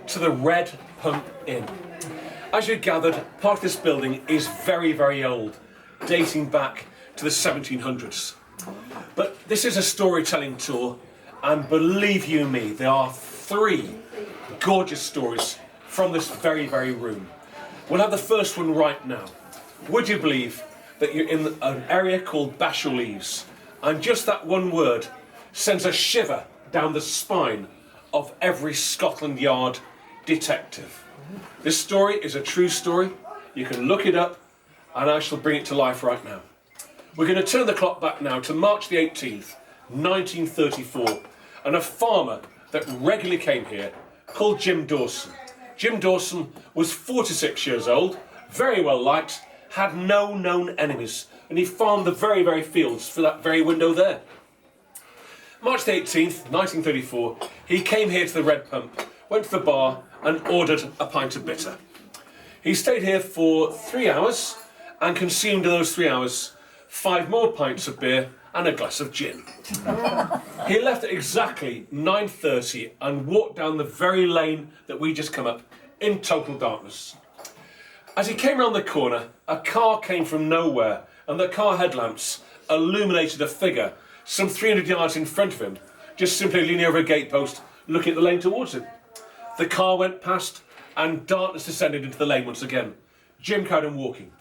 to the Red Pump Inn. As you gathered, part of this building is very, very old, dating back to the 1700s. But this is a storytelling tour, and believe you me, there are 3 gorgeous stories from this very, very room. We'll have the first one right now. Would you believe that you're in an area called Bashall, Eaves, and just that one word sends a shiver down the spine of every Scotland Yard detective. This story is a true story. You can look it up, and I shall bring it to life right now. We're going to turn the clock back now to March the 18th, 1934, and a farmer that regularly came here called Jim Dawson. Jim Dawson was 46 years old, very well liked, had no known enemies, and he farmed the very, very fields for that very window there. March the 18th, 1934, he came here to the Red Pump, went to the bar and ordered a pint of bitter. He stayed here for 3 hours and consumed in those 3 hours 5 more pints of beer and a glass of gin. He left at exactly 9:30 and walked down the very lane that we just come up in total darkness. As he came round the corner, a car came from nowhere and the car headlamps illuminated a figure some 300 yards in front of him, just simply leaning over a gatepost, looking at the lane towards him. The car went past and darkness descended into the lane once again. Jim carried on walking.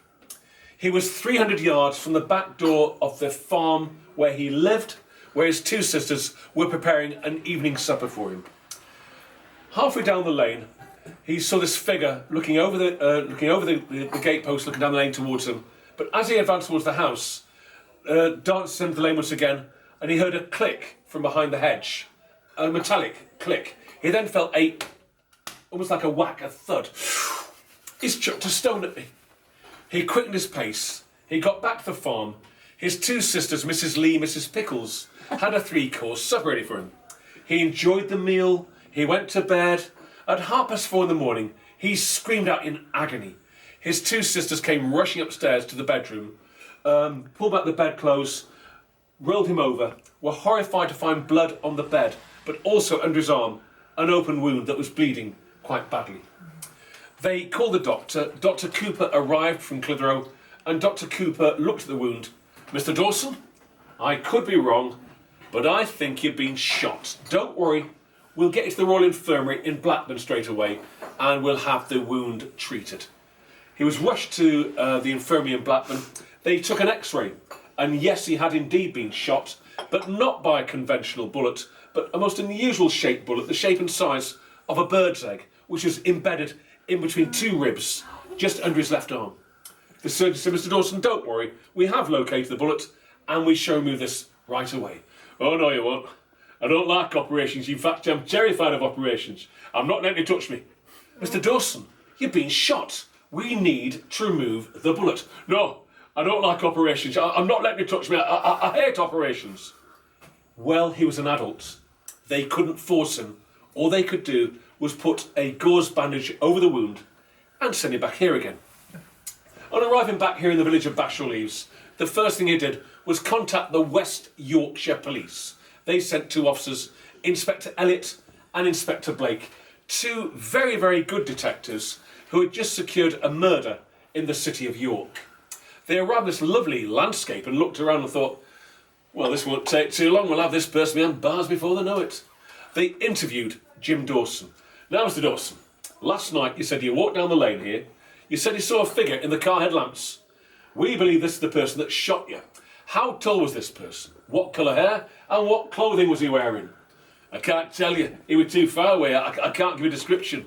He was 300 yards from the back door of the farm where he lived, where his 2 sisters were preparing an evening supper for him. Halfway down the lane, he saw this figure looking over the gatepost, looking down the lane towards him. But as he advanced towards the house, darkness descended the lane once again, and he heard a click from behind the hedge, a metallic click. He then felt almost like a whack, a thud. He's chucked a stone at me. He quickened his pace. He got back to the farm. His 2 sisters, Mrs. Lee, Mrs. Pickles, had a 3-course supper ready for him. He enjoyed the meal. He went to bed. At 4:30 in the morning, he screamed out in agony. His 2 sisters came rushing upstairs to the bedroom, pulled back the bedclothes, rolled him over, were horrified to find blood on the bed, but also under his arm, an open wound that was bleeding quite badly. They called the doctor. Dr. Cooper arrived from Clitheroe, and Dr. Cooper looked at the wound. Mr. Dawson, I could be wrong, but I think you've been shot. Don't worry, we'll get you to the Royal Infirmary in Blackburn straight away, and we'll have the wound treated. He was rushed to the infirmary in Blackburn. They took an X-ray, and yes, he had indeed been shot, but not by a conventional bullet, but a most unusual shaped bullet, the shape and size of a bird's egg, which was embedded in between 2 ribs, just under his left arm. The surgeon said, Mr. Dawson, don't worry, we have located the bullet, and we shall remove this right away. Oh no, you won't. I don't like operations. In fact, I'm terrified of operations. I'm not letting you touch me. Mr. Dawson, you've been shot. We need to remove the bullet. No, I don't like operations. I'm not letting you touch me. I hate operations. Well, he was an adult. They couldn't force him. All they could do was put a gauze bandage over the wound and send him back here again. On arriving back here in the village of Bashall, Eaves, the first thing he did was contact the West Yorkshire Police. They sent 2 officers, Inspector Elliott and Inspector Blake, 2 very, very good detectives who had just secured a murder in the city of York. They arrived at this lovely landscape and looked around and thought, well, this won't take too long. We'll have this person behind bars before they know it. They interviewed Jim Dawson. Now, Mr. Dawson, last night you said you walked down the lane here. You said you saw a figure in the car headlamps. We believe this is the person that shot you. How tall was this person? What colour hair? And what clothing was he wearing? I can't tell you. He was too far away. I can't give a description.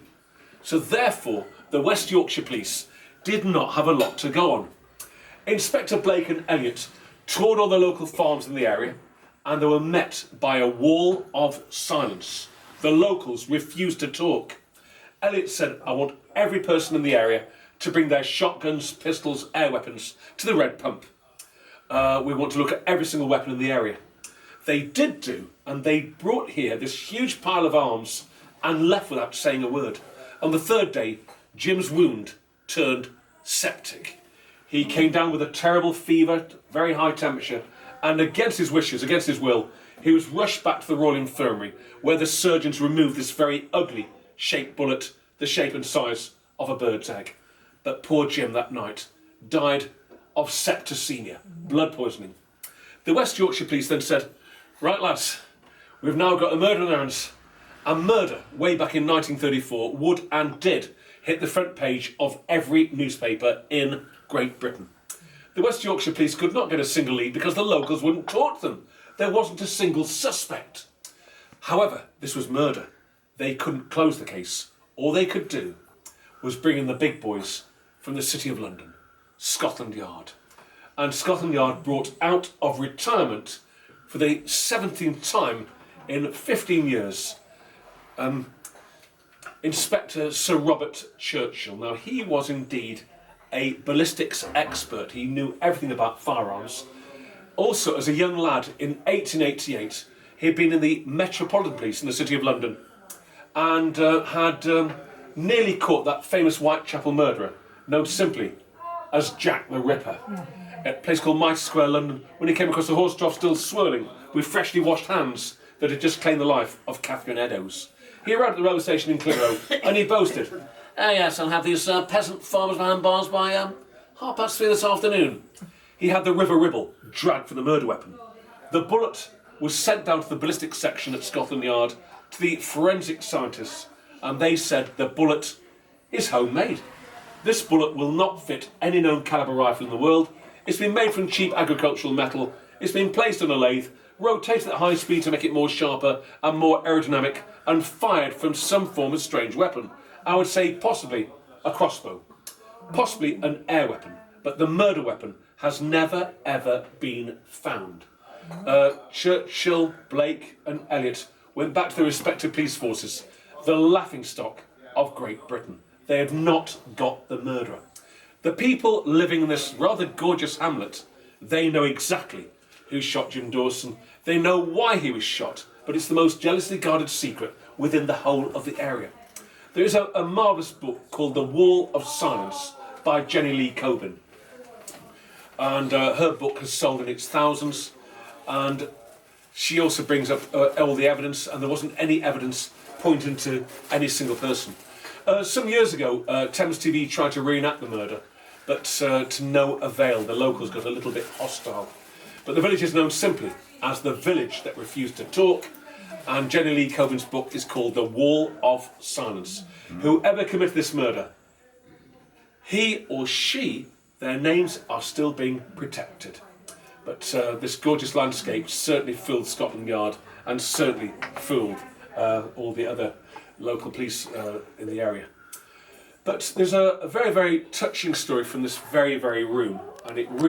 So therefore, the West Yorkshire Police did not have a lot to go on. Inspector Blake and Elliott toured all the local farms in the area, and they were met by a wall of silence. The locals refused to talk. Elliott said, I want every person in the area to bring their shotguns, pistols, air weapons to the Red Pump. We want to look at every single weapon in the area. They did do, and they brought here this huge pile of arms and left without saying a word. On the 3rd day, Jim's wound turned septic. He came down with a terrible fever, very high temperature, and against his wishes, against his will, he was rushed back to the Royal Infirmary, where the surgeons removed this very ugly, shaped bullet, the shape and size of a bird's egg. But poor Jim that night died of septicemia, blood poisoning. The West Yorkshire Police then said, right lads, we've now got a murder on our hands. And murder, way back in 1934, would and did hit the front page of every newspaper in Great Britain. The West Yorkshire Police could not get a single lead because the locals wouldn't talk to them. There wasn't a single suspect. However, this was murder. They couldn't close the case. All they could do was bring in the big boys from the City of London, Scotland Yard. And Scotland Yard brought out of retirement for the 17th time in 15 years Inspector Sir Robert Churchill. Now, he was indeed a ballistics expert. He knew everything about firearms. Also, as a young lad in 1888, he had been in the Metropolitan Police in the City of London and had nearly caught that famous Whitechapel murderer, known simply as Jack the Ripper, at a place called Mitre Square, London, when he came across a horse trough still swirling with freshly washed hands that had just claimed the life of Catherine Eddowes. He arrived at the railway station in Clitheroe and he boasted, "Oh yes, I'll have these peasant farmers behind bars by 3:30 this afternoon." He had the River Ribble dragged for the murder weapon. The bullet was sent down to the ballistics section at Scotland Yard to the forensic scientists, and they said the bullet is homemade. This bullet will not fit any known calibre rifle in the world. It's been made from cheap agricultural metal. It's been placed on a lathe, rotated at high speed to make it more sharper and more aerodynamic, and fired from some form of strange weapon. I would say possibly a crossbow, possibly an air weapon, but the murder weapon has never ever been found. Churchill, Blake and Elliot went back to their respective police forces, the laughingstock of Great Britain. They had not got the murderer. The people living in this rather gorgeous hamlet, they know exactly who shot Jim Dawson. They know why he was shot, but it's the most jealously guarded secret within the whole of the area. There is a marvellous book called The Wall of Silence by Jenny Lee Coben. And her book has sold in its thousands. And she also brings up all the evidence, and there wasn't any evidence pointing to any single person. Some years ago, Thames TV tried to reenact the murder, but to no avail. The locals got a little bit hostile. But the village is known simply as the village that refused to talk, and Jenny Lee Coben's book is called The Wall of Silence. Whoever committed this murder, he or she, their names are still being protected. But this gorgeous landscape certainly fooled Scotland Yard and certainly fooled all the other local police in the area. But there's a very, very touching story from this very, very room, and it really